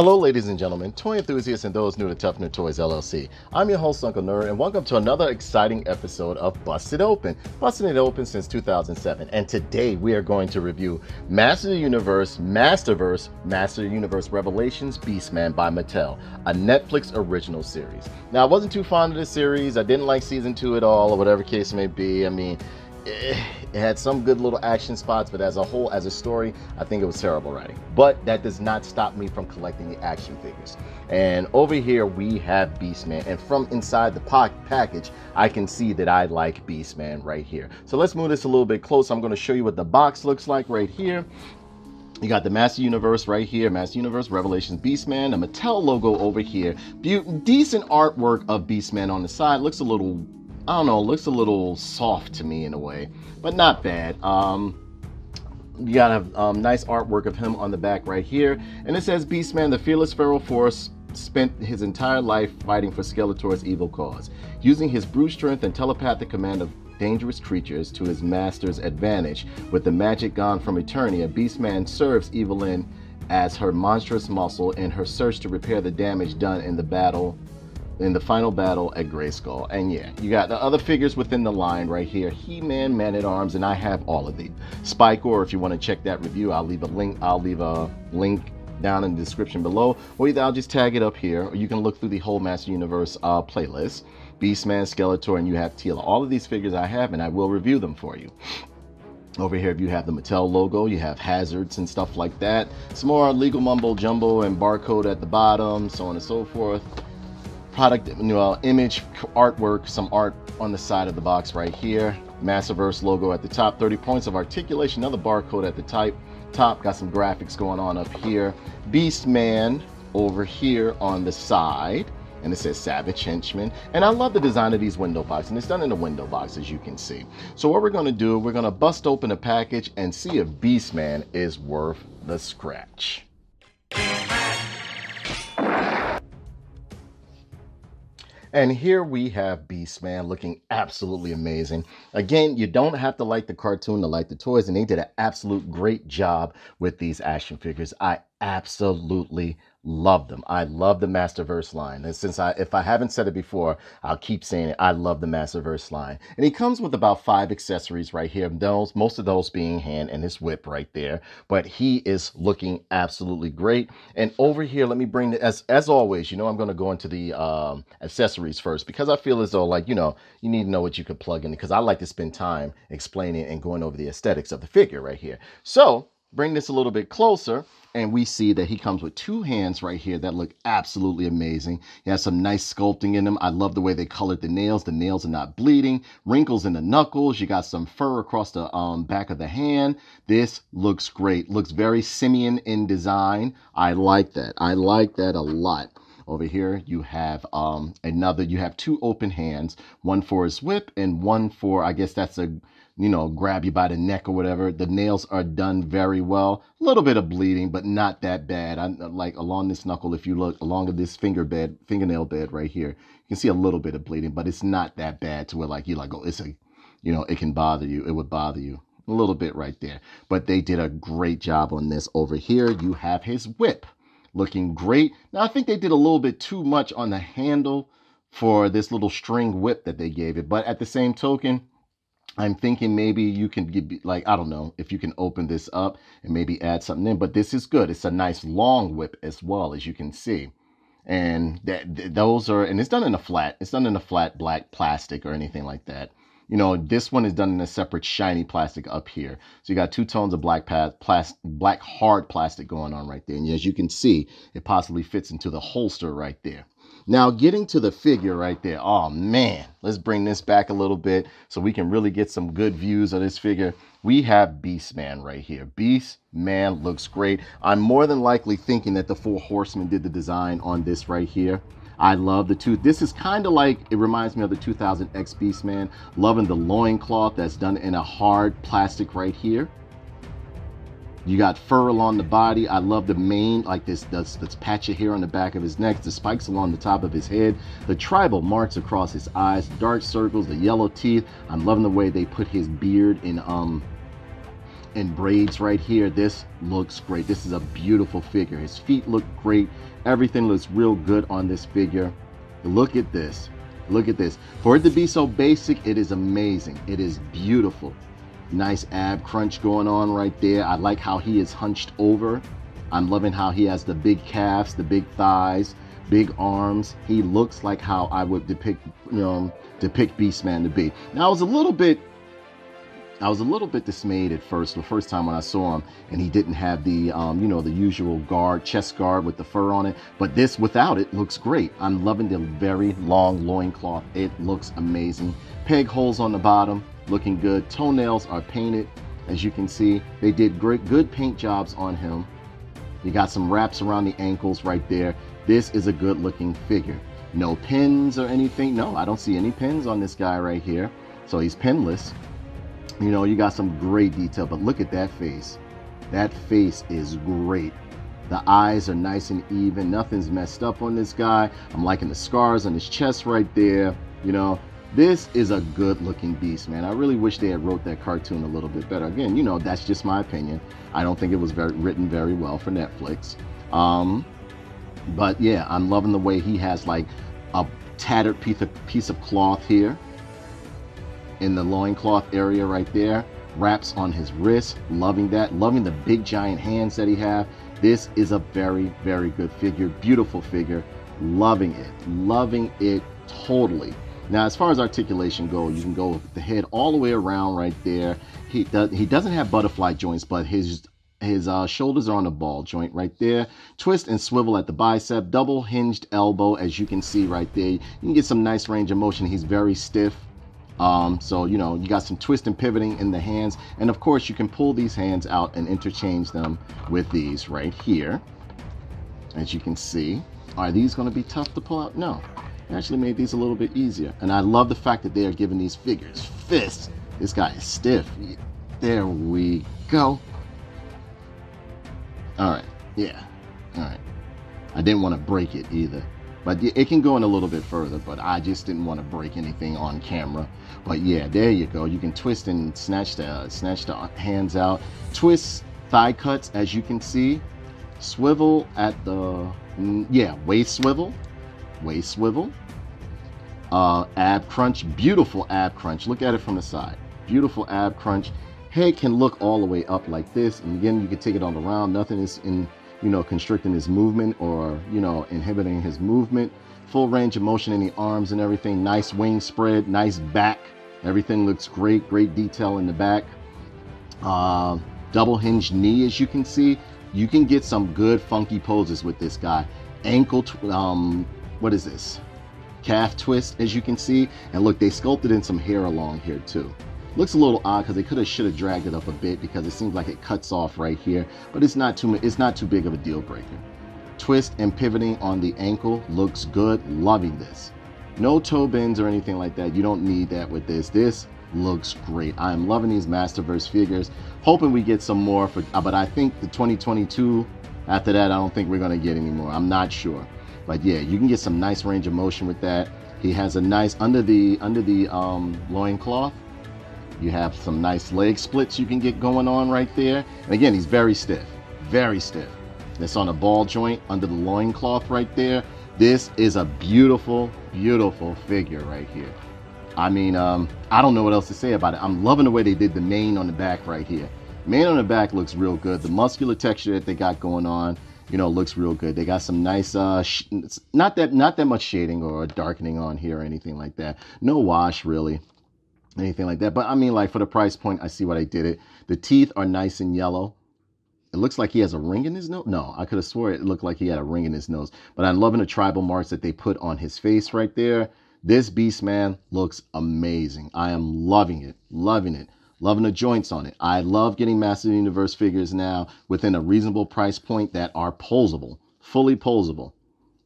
Hello ladies and gentlemen, toy enthusiasts and those new to Tough Nerd Toys LLC. I'm your host Uncle Nerd and welcome to another exciting episode of Busted Open. Busting it open since 2007, and today we are going to review Masterverse, Master Universe Revelations Beastman by Mattel, a Netflix original series. Now I wasn't too fond of this series, I didn't like season 2 at all, or whatever case may be. I mean, it had some good little action spots, but as a whole, as a story, I think it was terrible writing. But that does not stop me from collecting the action figures. And over here we have Beastman, and from inside the package, I can see that I like Beastman right here. So let's move this a little bit closer. I'm going to show you what the box looks like right here. You got the Master Universe right here, Master Universe Revelations Beastman, the Mattel logo over here. Decent artwork of Beastman on the side. Looks a little, I don't know, looks a little soft to me in a way, but not bad. You got a nice artwork of him on the back right here, and it says Beastman, the fearless feral force, spent his entire life fighting for Skeletor's evil cause, using his brute strength and telepathic command of dangerous creatures to his master's advantage. With the magic gone from Eternia, Beastman serves Evelyn as her monstrous muscle in her search to repair the damage done in the final battle at Grayskull. And yeah, you got the other figures within the line right here. He-Man, Man-at-Arms, and I have all of these. Spike, or if you want to check that review, I'll leave a link down in the description below, or either I'll just tag it up here, or you can look through the whole Master Universe playlist. Beastman, Skeletor, and you have Teela. All of these figures I have, and I will review them for you. Over here, you have the Mattel logo, you have hazards and stuff like that. Some more legal mumbo jumbo and barcode at the bottom, so on and so forth. Product image artwork, some art on the side of the box right here. Masterverse logo at the top, 30 points of articulation, another barcode at the top, got some graphics going on up here. Beastman over here on the side, and it says Savage Henchman. And I love the design of these window boxes, and it's done in a window box, as you can see. So what we're going to do, we're going to bust open the package and see if Beastman is worth the scratch. And here we have Beastman looking absolutely amazing. Again, you don't have to like the cartoon to like the toys, and they did an absolute great job with these action figures. I absolutely love them. I love the Masterverse line. And if I haven't said it before, I'll keep saying it. I love the Masterverse line. And he comes with about 5 accessories right here. Most of those being hand and his whip right there. But he is looking absolutely great. And over here, let me bring it, as always, I'm going to go into the accessories first, because I feel as though, you need to know what you could plug in, because I like to spend time explaining and going over the aesthetics of the figure right here. So bring this a little bit closer, and we see that he comes with 2 hands right here that look absolutely amazing. He has some nice sculpting in them. I love the way they colored the nails. The nails are not bleeding. Wrinkles in the knuckles. You got some fur across the back of the hand. This looks great. Looks very simian in design. I like that. I like that a lot. Over here, you have you have 2 open hands, one for his whip and one for, I guess that's a, grab you by the neck or whatever. The nails are done very well. A little bit of bleeding, but not that bad. Like along this knuckle, if you look along this fingernail bed right here, you can see a little bit of bleeding, but it's not that bad to where oh, it's a, it can bother you. It would bother you a little bit right there. But they did a great job on this. Over here, you have his whip. Looking great. Now, I think they did a little bit too much on the handle for this little string whip that they gave it. But at the same token, I'm thinking maybe you can get, I don't know, if you can open this up and maybe add something in. But this is good. It's a nice long whip as well, as you can see. And those are, and it's done in a flat. It's done in a flat black plastic or anything like that. This one is done in a separate shiny plastic up here. So you got 2 tones of black hard plastic going on right there. And as you can see, it possibly fits into the holster right there. Now, getting to the figure right there. Oh, man. Let's bring this back a little bit so we can really get some good views of this figure. We have Beastman right here. Beastman looks great. I'm more than likely thinking that the 4 Horsemen did the design on this right here. I love the 2. This is kind of like, it reminds me of the 2000X Beastman. Loving the loincloth that's done in a hard plastic right here. You got fur along the body. I love the mane, like this patch of hair on the back of his neck, the spikes along the top of his head, the tribal marks across his eyes, dark circles, the yellow teeth. I'm loving the way they put his beard in in braids right here. This looks great. This is a beautiful figure. His feet look great. Everything looks real good on this figure. Look at this. Look at this. For it to be so basic, it is amazing. It is beautiful. Nice ab crunch going on right there. I like how he is hunched over. I'm loving how he has the big calves, the big thighs, big arms. He looks like how I would depict Beastman to be. Now I was a little bit dismayed at first, the first time when I saw him, and he didn't have the the usual guard, chest guard with the fur on it. But this without it looks great. I'm loving the very long loincloth. It looks amazing. Peg holes on the bottom, looking good. Toenails are painted, as you can see. They did good paint jobs on him. You got some wraps around the ankles right there. This is a good looking figure. No pins or anything. No, I don't see any pins on this guy right here. So he's pinless. You know, you got some great detail, but look at that face. That face is great. The eyes are nice and even. Nothing's messed up on this guy. I'm liking the scars on his chest right there. You know, this is a good looking beast, man. I really wish they had wrote that cartoon a little bit better. Again, you know, that's just my opinion. I don't think it was written very well for Netflix. But yeah, I'm loving the way he has like a tattered piece of cloth here in the loincloth area right there. Wraps on his wrist. Loving that. Loving the big giant hands that he have. This is a very, very good figure. Beautiful figure. Loving it. Loving it totally. Now, as far as articulation goes, you can go with the head all the way around right there. He doesn't have butterfly joints, but his shoulders are on the ball joint right there. Twist and swivel at the bicep. Double hinged elbow, as you can see right there. You can get some nice range of motion. He's very stiff. So, you know, you got some twist and pivoting in the hands. And of course, you can pull these hands out and interchange them with these right here. As you can see. Are these going to be tough to pull out? No. I actually made these a little bit easier. And I love the fact that they are giving these figures fists. This guy is stiff. There we go. All right. Yeah. All right. I didn't want to break it either. But it can go in a little bit further, but I just didn't want to break anything on camera. But yeah, there you go. You can twist and snatch the hands out. Twist thigh cuts, as you can see. Swivel at the, waist swivel. Waist swivel. Ab crunch. Beautiful ab crunch. Look at it from the side. Beautiful ab crunch. Head can look all the way up like this. And again, you can take it all around. Nothing is constricting his movement or, inhibiting his movement. Full range of motion in the arms and everything. Nice wing spread, nice back. Everything looks great. Great detail in the back. Double hinged knee, as you can see. You can get some good funky poses with this guy. Ankle, what is this? Calf twist, as you can see. And look, they sculpted in some hair along here too. Looks a little odd because they should have dragged it up a bit because it seems like it cuts off right here, but it's not too big of a deal breaker. Twist and pivoting on the ankle looks good. Loving this. No toe bends or anything like that. You don't need that with this. This looks great. I am loving these Masterverse figures. Hoping we get some more but I think the 2022 after that, I don't think we're gonna get any more. I'm not sure, but yeah, you can get some nice range of motion with that. He has a nice under the loincloth. You have some nice leg splits you can get going on right there. And again, he's very stiff, very stiff. That's on a ball joint under the loincloth right there. This is a beautiful, beautiful figure right here. I mean, I don't know what else to say about it. I'm loving the way they did the mane on the back right here. Mane on the back looks real good. The muscular texture that they got going on, looks real good. They got some nice, not that much shading or darkening on here or anything like that. No wash really. Anything like that, but I mean, like, for the price point, I see why they did it. The teeth are nice and yellow. It looks like he has a ring in his nose. No, I could have swore it looked like he had a ring in his nose, but I'm loving the tribal marks that they put on his face right there. This beast, man, looks amazing. I am loving it, loving it, loving the joints on it. I love getting Master Universe figures now within a reasonable price point that are posable, fully posable.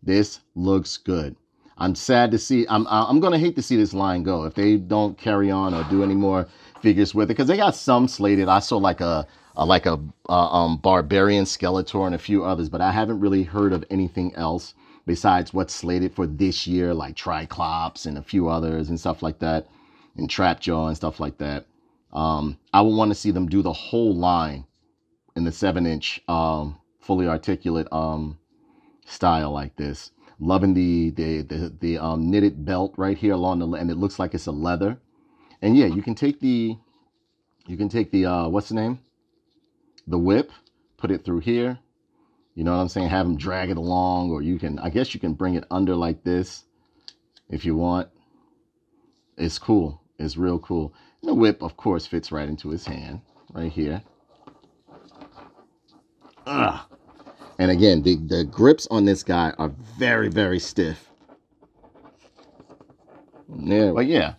This looks good. I'm sad to see, I'm going to hate to see this line go if they don't carry on or do any more figures with it, because they got some slated. I saw like a Barbarian Skeletor and a few others, but I haven't really heard of anything else besides what's slated for this year, like Triclops and a few others and stuff like that, and Trapjaw and stuff like that. I would want to see them do the whole line in the 7-inch fully articulate style like this. Loving the knitted belt right here along the, and it looks like it's a leather. And yeah, you can take the what's the name? The whip, put it through here. You know what I'm saying? Have them drag it along, or you can, I guess you can bring it under like this if you want. It's cool. It's real cool. And the whip, of course, fits right into his hand right here. Ugh. And again, the grips on this guy are very, very stiff. Yeah, but yeah.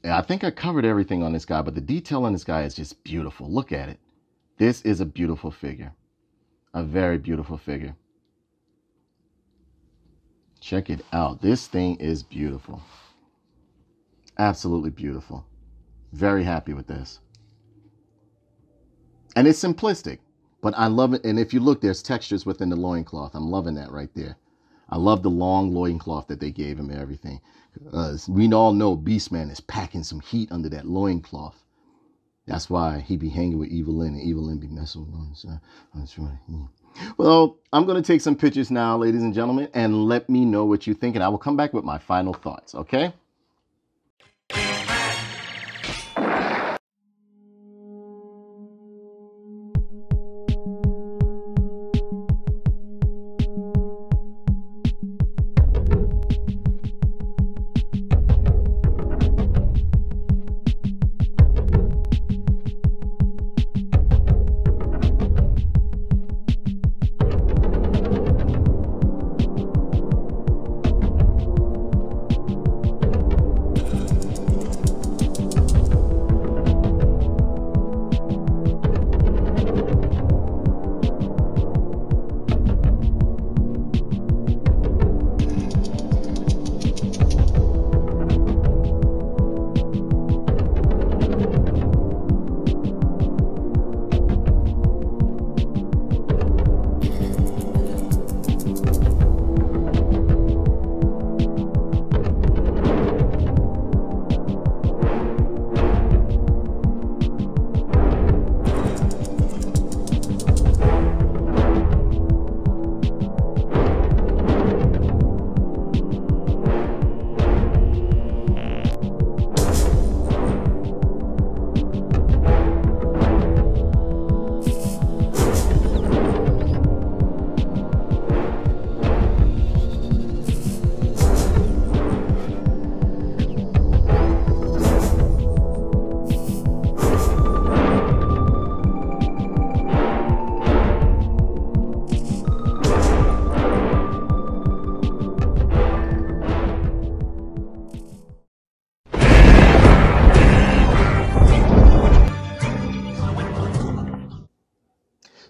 I think I covered everything on this guy, but the detail on this guy is just beautiful. Look at it. This is a beautiful figure. A very beautiful figure. Check it out. This thing is beautiful. Absolutely beautiful. Very happy with this. And it's simplistic, but I love it. And if you look, there's textures within the loincloth. I'm loving that right there. I love the long loincloth that they gave him and everything. We all know Beastman is packing some heat under that loincloth. That's why he be hanging with Evelyn, and Evelyn be messing with him. So that's right. Well, I'm going to take some pictures now, ladies and gentlemen, and let me know what you think, and I will come back with my final thoughts, okay?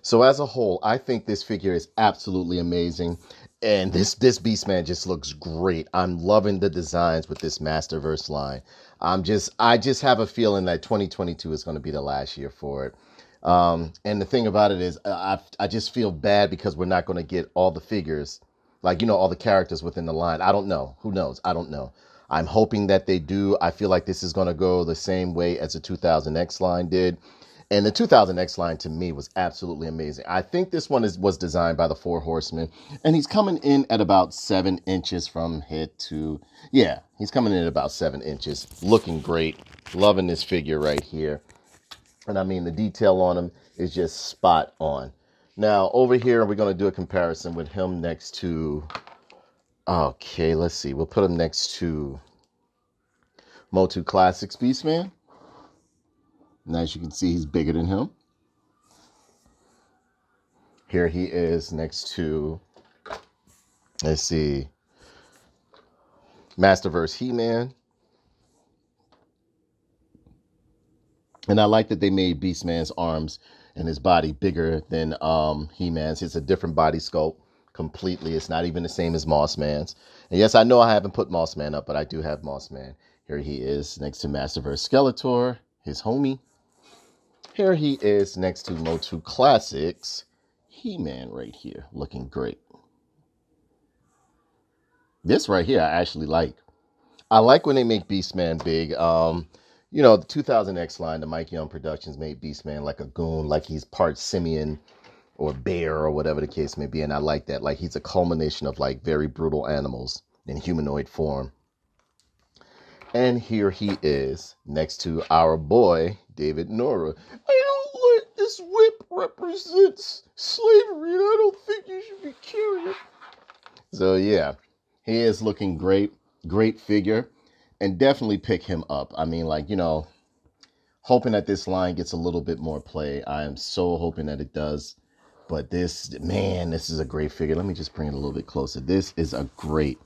So as a whole, I think this figure is absolutely amazing. And this Beastman just looks great. I'm loving the designs with this Masterverse line. I just have a feeling that 2022 is going to be the last year for it. And the thing about it is, I just feel bad because we're not going to get all the figures, like, you know, all the characters within the line. I don't know. Who knows? I don't know. I'm hoping that they do. I feel like this is going to go the same way as the 2000X line did. And the 2000X line to me was absolutely amazing. I think this one was designed by the Four Horsemen, and he's coming in at about 7 inches from head to, yeah, he's coming in at about 7 inches. Looking great. Loving this figure right here. And I mean, the detail on him is just spot on. Now, over here, we're going to do a comparison with him next to, okay, let's see. We'll put him next to Motu Classics Beastman. And as you can see, he's bigger than him. Here he is next to, let's see, Masterverse He-Man. And I like that they made Beastman's arms and his body bigger than He-Man's. It's a different body sculpt completely. It's not even the same as Mossman's. And yes, I know I haven't put Mossman up, but I do have Mossman. Here he is next to Masterverse Skeletor, his homie. Here he is next to Motu Classics He-Man right here, looking great. This right here I actually like. I like when they make Beastman big. The 2000X line, the Mike Young Productions made Beastman like a goon, like he's part simian or bear or whatever the case may be. And I like that. Like he's a culmination of like very brutal animals in humanoid form. And here he is next to our boy, David Nora. I don't like this whip represents slavery and I don't think you should be carrying it. So yeah, he is looking great. Great figure. And definitely pick him up. I mean, like, hoping that this line gets a little bit more play. I am so hoping that it does. But this is a great figure. Let me just bring it a little bit closer. This is a great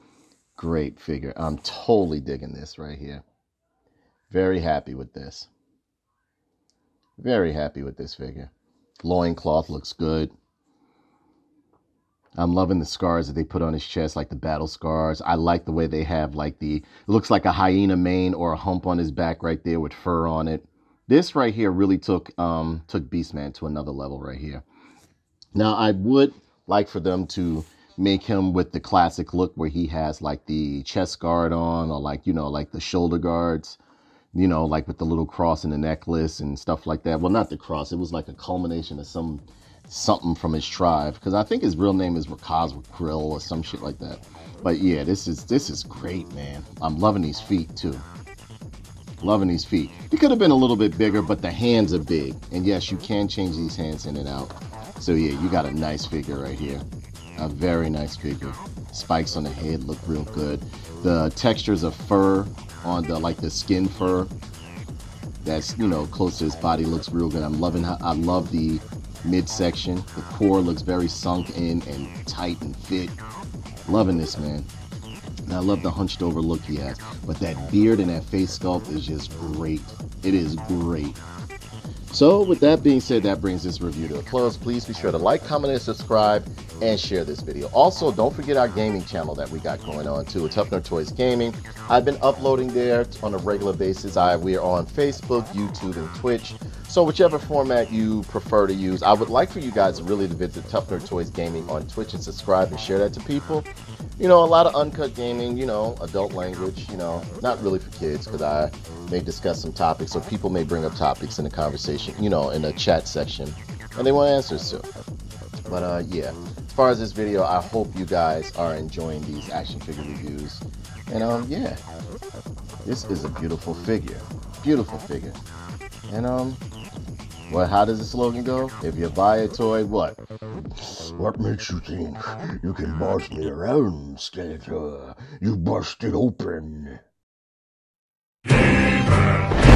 figure. I'm totally digging this right here. Very happy with this. Very happy with this figure. Loincloth looks good. I'm loving the scars that they put on his chest, like the battle scars. I like the way they have like it looks like a hyena mane or a hump on his back right there with fur on it. This right here really took Beastman to another level right here. Now, I would like for them to make him with the classic look where he has like the chest guard on or like, like the shoulder guards, like with the little cross in the necklace and stuff like that. Well, not the cross. It was like a culmination of something from his tribe, because I think his real name is Rakaz Krill or some shit like that. But yeah, this is great, man. I'm loving these feet too. Loving these feet. He could have been a little bit bigger, but the hands are big. And yes, you can change these hands in and out. So yeah, you got a nice figure right here. A very nice figure. Spikes on the head look real good. The textures of fur on the skin fur that's, close to his body looks real good. I love the midsection. The core looks very sunk in and tight and fit. Loving this, man. And I love the hunched over look he has. But that beard and that face sculpt is just great. It is great. So with that being said, that brings this review to a close. Please be sure to like, comment, and subscribe, and share this video. Also, don't forget our gaming channel that we got going on too. It's Tough Nerd Toys Gaming. I've been uploading there on a regular basis. We are on Facebook, YouTube, and Twitch. So whichever format you prefer to use, I would like for you guys really to visit Tough Nerd Toys Gaming on Twitch and subscribe and share that to people. A lot of uncut gaming, adult language, not really for kids, because I may discuss some topics, or people may bring up topics in the conversation, in the chat section, and they want answers to. But yeah, as far as this video, I hope you guys are enjoying these action figure reviews. And yeah, this is a beautiful figure. Beautiful figure. And well, how does the slogan go? If you buy a toy, what? What makes you think you can boss me around, Skeletor? You busted open. Gamer.